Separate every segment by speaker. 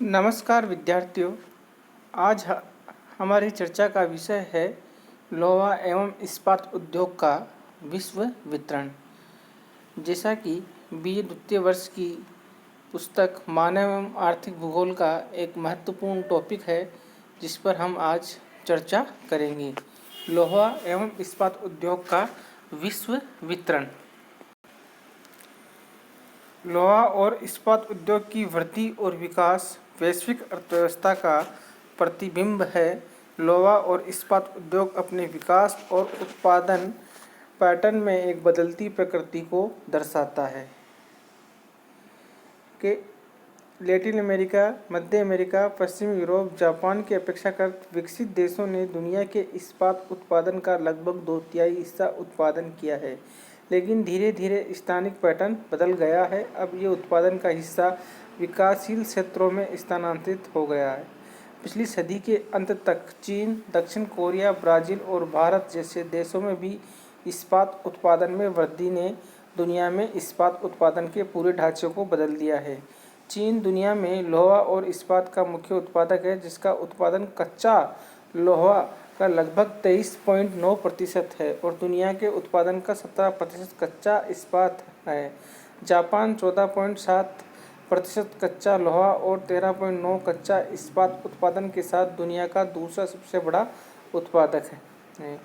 Speaker 1: नमस्कार विद्यार्थियों। आज हमारी चर्चा का विषय है लोहा एवं इस्पात उद्योग का विश्व वितरण। जैसा कि बीए द्वितीय वर्ष की पुस्तक मानव एवं आर्थिक भूगोल का एक महत्वपूर्ण टॉपिक है, जिस पर हम आज चर्चा करेंगे। लोहा एवं इस्पात उद्योग का विश्व वितरण। लोहा और इस्पात उद्योग की वृद्धि और विकास वैश्विक अर्थव्यवस्था का प्रतिबिंब है। लोहा और इस्पात उद्योग अपने विकास और उत्पादन पैटर्न में एक बदलती प्रकृति को दर्शाता है कि लैटिन अमेरिका, मध्य अमेरिका, पश्चिमी यूरोप, जापान के अपेक्षाकृत विकसित देशों ने दुनिया के इस्पात उत्पादन का लगभग 2/3 हिस्सा उत्पादन किया है, लेकिन धीरे धीरे स्थानिक पैटर्न बदल गया है। अब ये उत्पादन का हिस्सा विकासशील क्षेत्रों में स्थानांतरित हो गया है। पिछली सदी के अंत तक चीन, दक्षिण कोरिया, ब्राज़ील और भारत जैसे देशों में भी इस्पात उत्पादन में वृद्धि ने दुनिया में इस्पात उत्पादन के पूरे ढांचे को बदल दिया है। चीन दुनिया में लोहा और इस्पात का मुख्य उत्पादक है, जिसका उत्पादन कच्चा लोहा का लगभग 23.9% है और दुनिया के उत्पादन का 17% कच्चा इस्पात है। जापान 14.7% कच्चा लोहा और 13.9 कच्चा इस्पात उत्पादन के साथ दुनिया का दूसरा सबसे बड़ा उत्पादक है।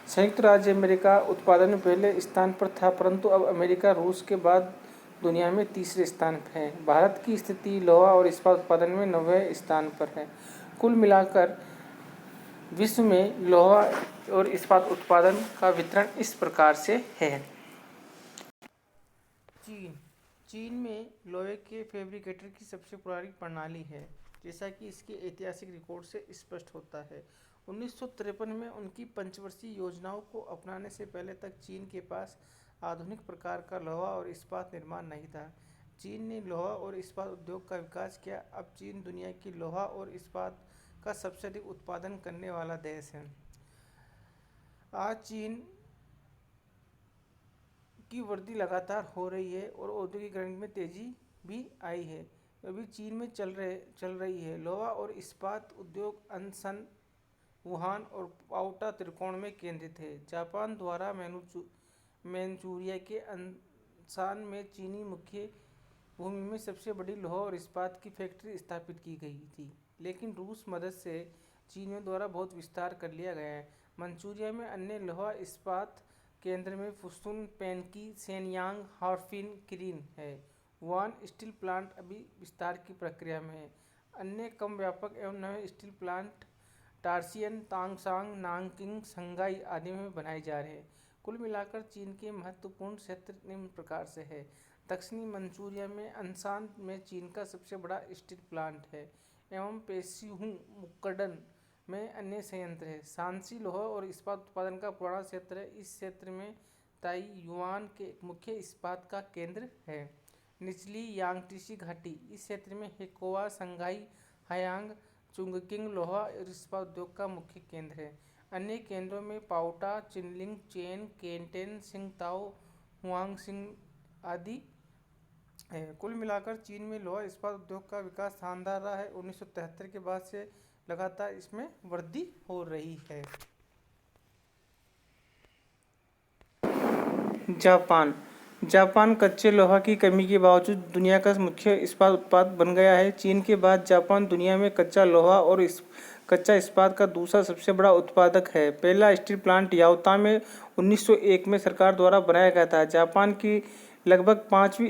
Speaker 1: संयुक्त राज्य अमेरिका उत्पादन में पहले स्थान पर था, परंतु अब अमेरिका रूस के बाद दुनिया में तीसरे स्थान पर है। भारत की स्थिति लोहा और इस्पात उत्पादन में 9वें स्थान पर है। कुल मिलाकर विश्व में लोहा और इस्पात उत्पादन का वितरण इस प्रकार से है। चीन में लोहे के फैब्रिकेटर की सबसे पुरानी प्रणाली है, जैसा कि इसके ऐतिहासिक रिकॉर्ड से स्पष्ट होता है। 1953 में उनकी पंचवर्षीय योजनाओं को अपनाने से पहले तक चीन के पास आधुनिक प्रकार का लोहा और इस्पात निर्माण नहीं था। चीन ने लोहा और इस्पात उद्योग का विकास किया। अब चीन दुनिया की लोहा और इस्पात का सबसे अधिक उत्पादन करने वाला देश है। आज चीन की वृद्धि लगातार हो रही है और औद्योगिकरण में तेजी भी आई है। अभी चीन में चल रही है। लोहा और इस्पात उद्योग अनसन, वुहान और पाओटा त्रिकोण में केंद्रित है। जापान द्वारा मैनचुरिया के अनसान में चीनी मुख्य भूमि में सबसे बड़ी लोहा और इस्पात की फैक्ट्री स्थापित की गई थी, लेकिन रूस मदद से चीनियों द्वारा बहुत विस्तार कर लिया गया है। मंचूरिया में अन्य लोहा इस्पात केंद्र में फुसुन, पेनकी, शेनयांग, हार्फिन, किरीन है। वुहान स्टील प्लांट अभी विस्तार की प्रक्रिया में है। अन्य कम व्यापक एवं नए स्टील प्लांट टार्सियन, तांगसांग, नानकिंग, संघाई आदि में बनाए जा रहे हैं। कुल मिलाकर चीन के महत्वपूर्ण क्षेत्र निम्न प्रकार से है। दक्षिणी मंचूरिया में अनसान में चीन का सबसे बड़ा स्टील प्लांट है एवं पेशीहू मुक्कडन में अन्य संयंत्र है। शांसी लोहा और इस्पात उत्पादन का पुराना क्षेत्र है। इस क्षेत्र में ताइयुआन के मुख्य इस्पात का केंद्र है। निचली यांगत्सी घाटी, इस क्षेत्र में हेकोवा, संघाई, हायांग, चुंगकिंग लोहा और इस्पात उद्योग का मुख्य केंद्र है। अन्य केंद्रों में पाओटा, चिनलिंग, चेन, केंटेन, सिंगताओ, हुआंगसिंग आदि है। कुल मिलाकर चीन में लोहा इस्पात उद्योग का विकास शानदार रहा है। 1973 के बाद से लगातार इसमें वृद्धि हो रही है। जापान कच्चे लोहा की कमी के बावजूद दुनिया का मुख्य इस्पात उत्पादक बन गया है। चीन के बाद जापान दुनिया में कच्चा लोहा और कच्चा इस्पात का दूसरा सबसे बड़ा उत्पादक है। पहला स्टील प्लांट याओता में 1901 में सरकार द्वारा बनाया गया था। जापान की लगभग 5वीं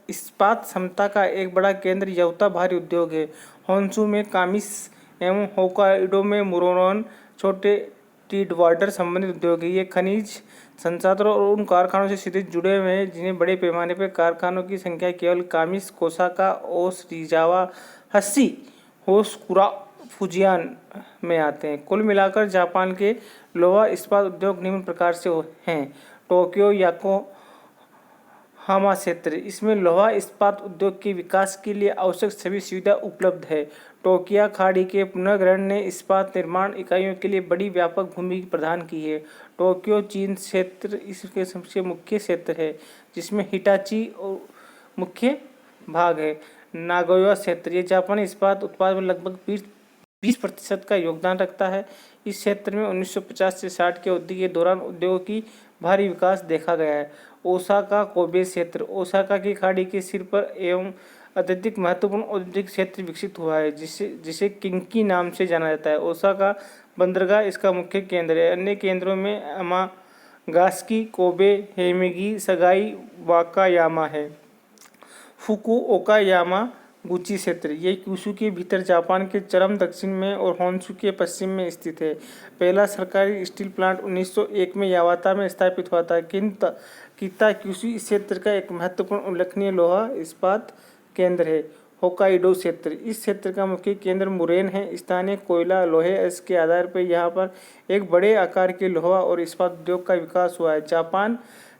Speaker 1: इस्पात क्षमता का एक बड़ा केंद्र याओता भारी उद्योग है। होन्शु में कामिस एवं होक्काइडो में मुरोन छोटे डीपवाटर संबंधित उद्योग है। ये खनिज संसाधनों और उन कारखानों से सीधे जुड़े हुए हैं जिन्हें बड़े पैमाने पर कारखानों की संख्या केवल कामिस, कोसाका, ओशरिजावा, हस्सी, होशकुरा, फुजियान में आते हैं। कुल मिलाकर जापान के लोहा इस्पात उद्योग निम्न प्रकार से हैं। टोक्यो योकोहामा क्षेत्र, इसमें लोहा इस्पात उद्योग के विकास के लिए आवश्यक सभी सुविधा उपलब्ध है। टोकियो खाड़ी के पुनर्ग्रहण ने इस्पात निर्माण इकाइयों के लिए बड़ी व्यापक भूमि प्रदान की है। टोक्यो चीन क्षेत्र इसके सबसे मुख्य क्षेत्र है, जिसमें हिटाची मुख्य भाग है। नागोया क्षेत्र, ये जापानी इस्पात उत्पादन में लगभग 20% का योगदान रखता है। इस क्षेत्र में 1950 से 60 के औद्योगिक के दौरान उद्योगों की भारी विकास देखा गया है। ओसाका कोबे क्षेत्र, ओसाका की खाड़ी के सिर पर एवं अत्यधिक महत्वपूर्ण औद्योगिक क्षेत्र विकसित हुआ है, जिसे किंकी नाम से जाना जाता है। ओसाका बंदरगाह इसका मुख्य केंद्र है। अन्य केंद्रों में अमागासाकी, कोबे, हेमिगी, सगाई, वाकायामा है। फुकुओका यामागुची क्षेत्र, ये क्यूशू के भीतर जापान के चरम दक्षिण में और होन्शु के पश्चिम में स्थित है। पहला सरकारी स्टील प्लांट 1901 में यावाता में स्थापित हुआ था। किताक्यूशू इस क्षेत्र का एक महत्वपूर्ण उल्लेखनीय लोहा इस्पात केंद्र है। होकाइडो क्षेत्र, इस क्षेत्र का मुख्य केंद्र मुरेन है। स्थानीय कोयला लोहे अयस्क के आधार पर यहाँ पर एक बड़े आकार के लोहा और इस्पात उद्योग का विकास हुआ है। जापान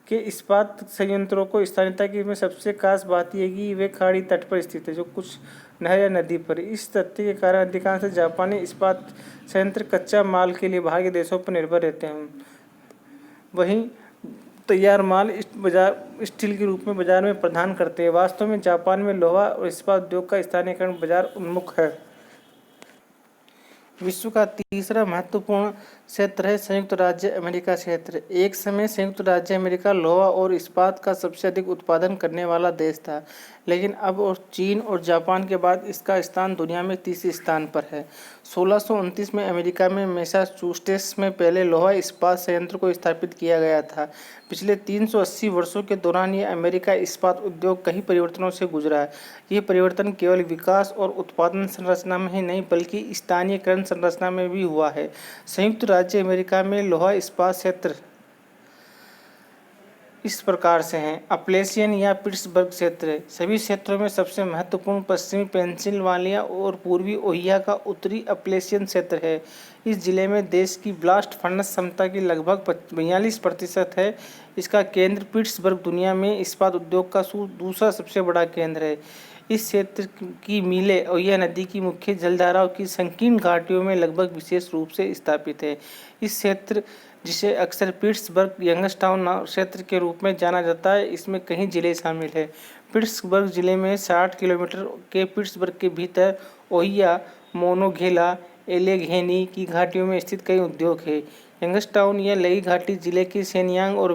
Speaker 1: के इस्पात संयंत्रों को स्थानीयता की में सबसे खास बात यह है कि वे खाड़ी तट पर स्थित है, जो कुछ नहर या नदी पर। इस तथ्य के कारण अधिकांश जापानी इस्पात संयंत्र कच्चा माल के लिए बाहर के देशों पर निर्भर रहते हैं। वहीं तैयार माल स्टील के रूप में बाजार में प्रदान करते हैं। वास्तव में जापान में लोहा और इस्पात उद्योग का स्थानीयकरण बाजार उन्मुख है। विश्व का तीसरा महत्वपूर्ण क्षेत्र है संयुक्त राज्य अमेरिका क्षेत्र। एक समय संयुक्त राज्य अमेरिका लोहा और इस्पात का सबसे अधिक उत्पादन करने वाला देश था, लेकिन अब और चीन और जापान के बाद इसका स्थान दुनिया में तीसरे स्थान पर है। 1629 में अमेरिका में मैसाचुसेट्स में पहले लोहा इस्पात संयंत्र को स्थापित किया गया था। पिछले 380 वर्षों के दौरान यह अमेरिका इस्पात उद्योग कई परिवर्तनों से गुजरा है। ये परिवर्तन केवल विकास और उत्पादन संरचना में ही नहीं, बल्कि स्थानीयकरण संरचना में भी हुआ है। संयुक्त राज्य अमेरिका में लोहा इस्पात क्षेत्र इस प्रकार से हैं। अपलेशियन या पिट्सबर्ग क्षेत्र, सभी क्षेत्रों में सबसे महत्वपूर्ण पश्चिमी पेंसिल्वानिया और पूर्वी ओहियो का उत्तरी अपलेशियन क्षेत्र है। इस जिले में देश की ब्लास्ट फर्नेस क्षमता की लगभग 42% है। इसका केंद्र पिट्सबर्ग दुनिया में इस्पात उद्योग का दूसरा सबसे बड़ा केंद्र है। इस क्षेत्र की मीलें ओहियो नदी की मुख्य जलधाराओं की संकीर्ण घाटियों में लगभग विशेष रूप से स्थापित है। इस क्षेत्र, जिसे अक्सर पिट्सबर्ग यंगस्टाउन क्षेत्र के रूप में जाना जाता है, इसमें कई जिले शामिल हैं। पिट्सबर्ग जिले में 60 किलोमीटर के पिट्सबर्ग के भीतर ओहियो, मोनोंगेला, एलेघेनी की घाटियों में स्थित कई उद्योग हैं। यंगस्टाउन या लई घाटी जिले के सेनियांग और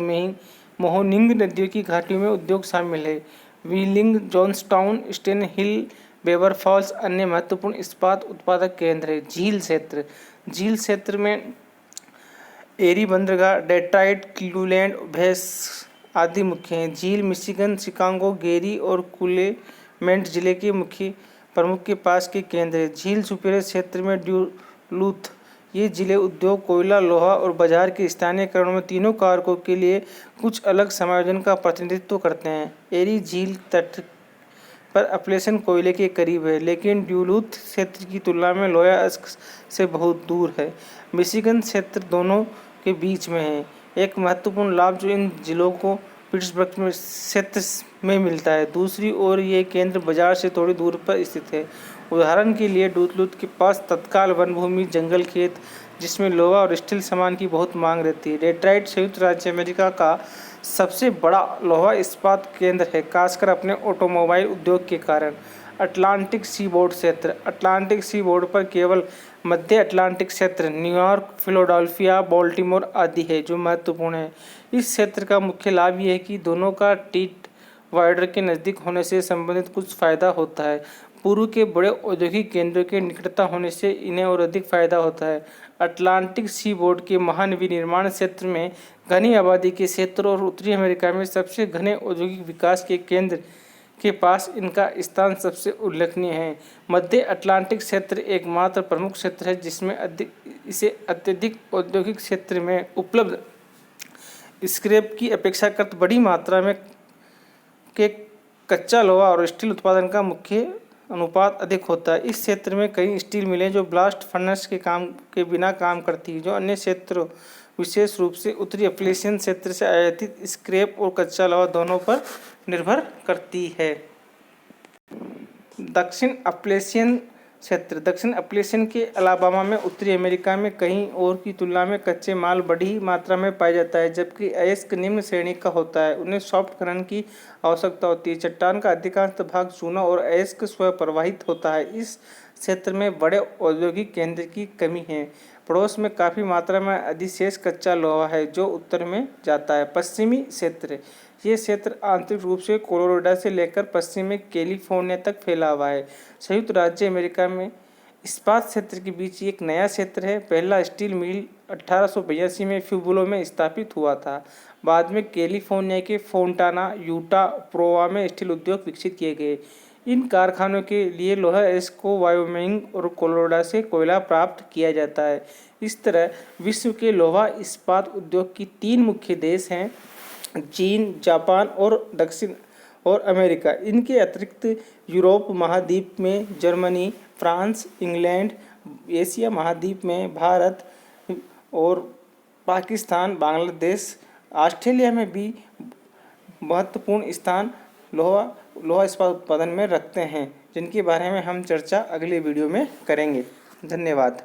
Speaker 1: मोहोनिंग नदियों की घाटियों में उद्योग शामिल है। व्हीलिंग, जॉन्सटाउन, स्टेन हिल, बेवर फॉल्स अन्य महत्वपूर्ण इस्पात उत्पादक केंद्र है। झील क्षेत्र, झील क्षेत्र में एरी बंदरगाह, डेट्रॉइट, क्लीवलैंड, वेस आदि मुख्य हैं। झील मिशिगन, शिकागो, गेरी और क्लेमेंट जिले के मुख्य प्रमुख के पास के केंद्र है। झील सुपीरियर क्षेत्र में ड्यूलूथ, ये जिले उद्योग, कोयला, लोहा और बाजार के स्थानीयकरण में तीनों कारकों के लिए कुछ अलग समायोजन का प्रतिनिधित्व करते हैं। एरी झील तट पर अपलेशन कोयले के करीब है, लेकिन ड्यूलूथ क्षेत्र की तुलना में लोहा अयस्क से बहुत दूर है। मिशिगन क्षेत्र दोनों के बीच में है। एक महत्वपूर्ण लाभ जो इन जिलों को पिट्सबर्ग में क्षेत्र में मिलता है, दूसरी ओर ये केंद्र बाजार से थोड़ी दूर पर स्थित है। उदाहरण के लिए ड्यूलूथ के पास तत्काल वन भूमि, जंगल खेत, जिसमें लोहा और स्टील सामान की बहुत मांग रहती है। डेट्रॉइट संयुक्त राज्य अमेरिका का सबसे बड़ा लोहा इस्पात केंद्र है, खासकर अपने ऑटोमोबाइल उद्योग के कारण। अटलांटिक सीबोर्ड क्षेत्र, अटलांटिक सीबोर्ड पर केवल मध्य अटलांटिक क्षेत्र, न्यूयॉर्क, फिलाडेल्फिया, बाल्टीमोर आदि है जो महत्वपूर्ण है। इस क्षेत्र का मुख्य लाभ यह है कि दोनों का टीट वाटर के नज़दीक होने से संबंधित कुछ फायदा होता है। पूर्व के बड़े औद्योगिक केंद्रों के निकटता होने से इन्हें और अधिक फायदा होता है। अटलांटिक सीबोर्ड के महानवीनिर्माण क्षेत्र में घनी आबादी के क्षेत्र और उत्तरी अमेरिका में सबसे घने औद्योगिक विकास के केंद्र के पास इनका स्थान सबसे उल्लेखनीय है। मध्य अटलांटिक क्षेत्र एकमात्र प्रमुख क्षेत्र है जिसमें इसे अत्यधिक औद्योगिक क्षेत्र में उपलब्ध स्क्रैप की अपेक्षाकृत बड़ी मात्रा में के कच्चा लोहा और स्टील उत्पादन का मुख्य अनुपात अधिक होता है। इस क्षेत्र में कई स्टील मिलें जो ब्लास्ट फर्नेस के बिना काम करती हैं, जो अन्य क्षेत्रों, विशेष रूप से उत्तरी अपलेशियन क्षेत्र से आयातित स्क्रैप और कच्चा लोहा दोनों पर निर्भर करती है। दक्षिण अपलेशियन क्षेत्र दक्षिण अप्लेशियन के अलाबामा में उत्तरी अमेरिका में कहीं और की तुलना में कच्चे माल बड़ी मात्रा में पाया जाता है, जबकि अयस्क निम्न श्रेणी का होता है। उन्हें सॉफ्ट खनन की आवश्यकता होती है। चट्टान का अधिकांश भाग चूना और अयस्क स्वप्रवाहित होता है। इस क्षेत्र में बड़े औद्योगिक केंद्र की कमी है। पड़ोस में काफ़ी मात्रा में अधिशेष कच्चा लोहा है जो उत्तर में जाता है। पश्चिमी क्षेत्र ये क्षेत्र आंतरिक रूप से कोलोराडो से लेकर पश्चिम में कैलिफोर्निया तक फैला हुआ है। संयुक्त राज्य अमेरिका में इस्पात क्षेत्र के बीच एक नया क्षेत्र है। पहला स्टील मिल 1882 में प्यूब्लो में स्थापित हुआ था। बाद में कैलिफोर्निया के फोंटाना, यूटा, प्रोवा में स्टील उद्योग विकसित किए गए। इन कारखानों के लिए लोहा अयस्क को वायोमिंग और कोलोराडो से कोयला प्राप्त किया जाता है। इस तरह विश्व के लोहा इस्पात उद्योग की 3 मुख्य देश हैं, चीन, जापान और दक्षिण और अमेरिका। इनके अतिरिक्त यूरोप महाद्वीप में जर्मनी, फ्रांस, इंग्लैंड, एशिया महाद्वीप में भारत और पाकिस्तान, बांग्लादेश, ऑस्ट्रेलिया में भी महत्वपूर्ण स्थान लोहा इस्पात उत्पादन में रखते हैं, जिनके बारे में हम चर्चा अगले वीडियो में करेंगे। धन्यवाद।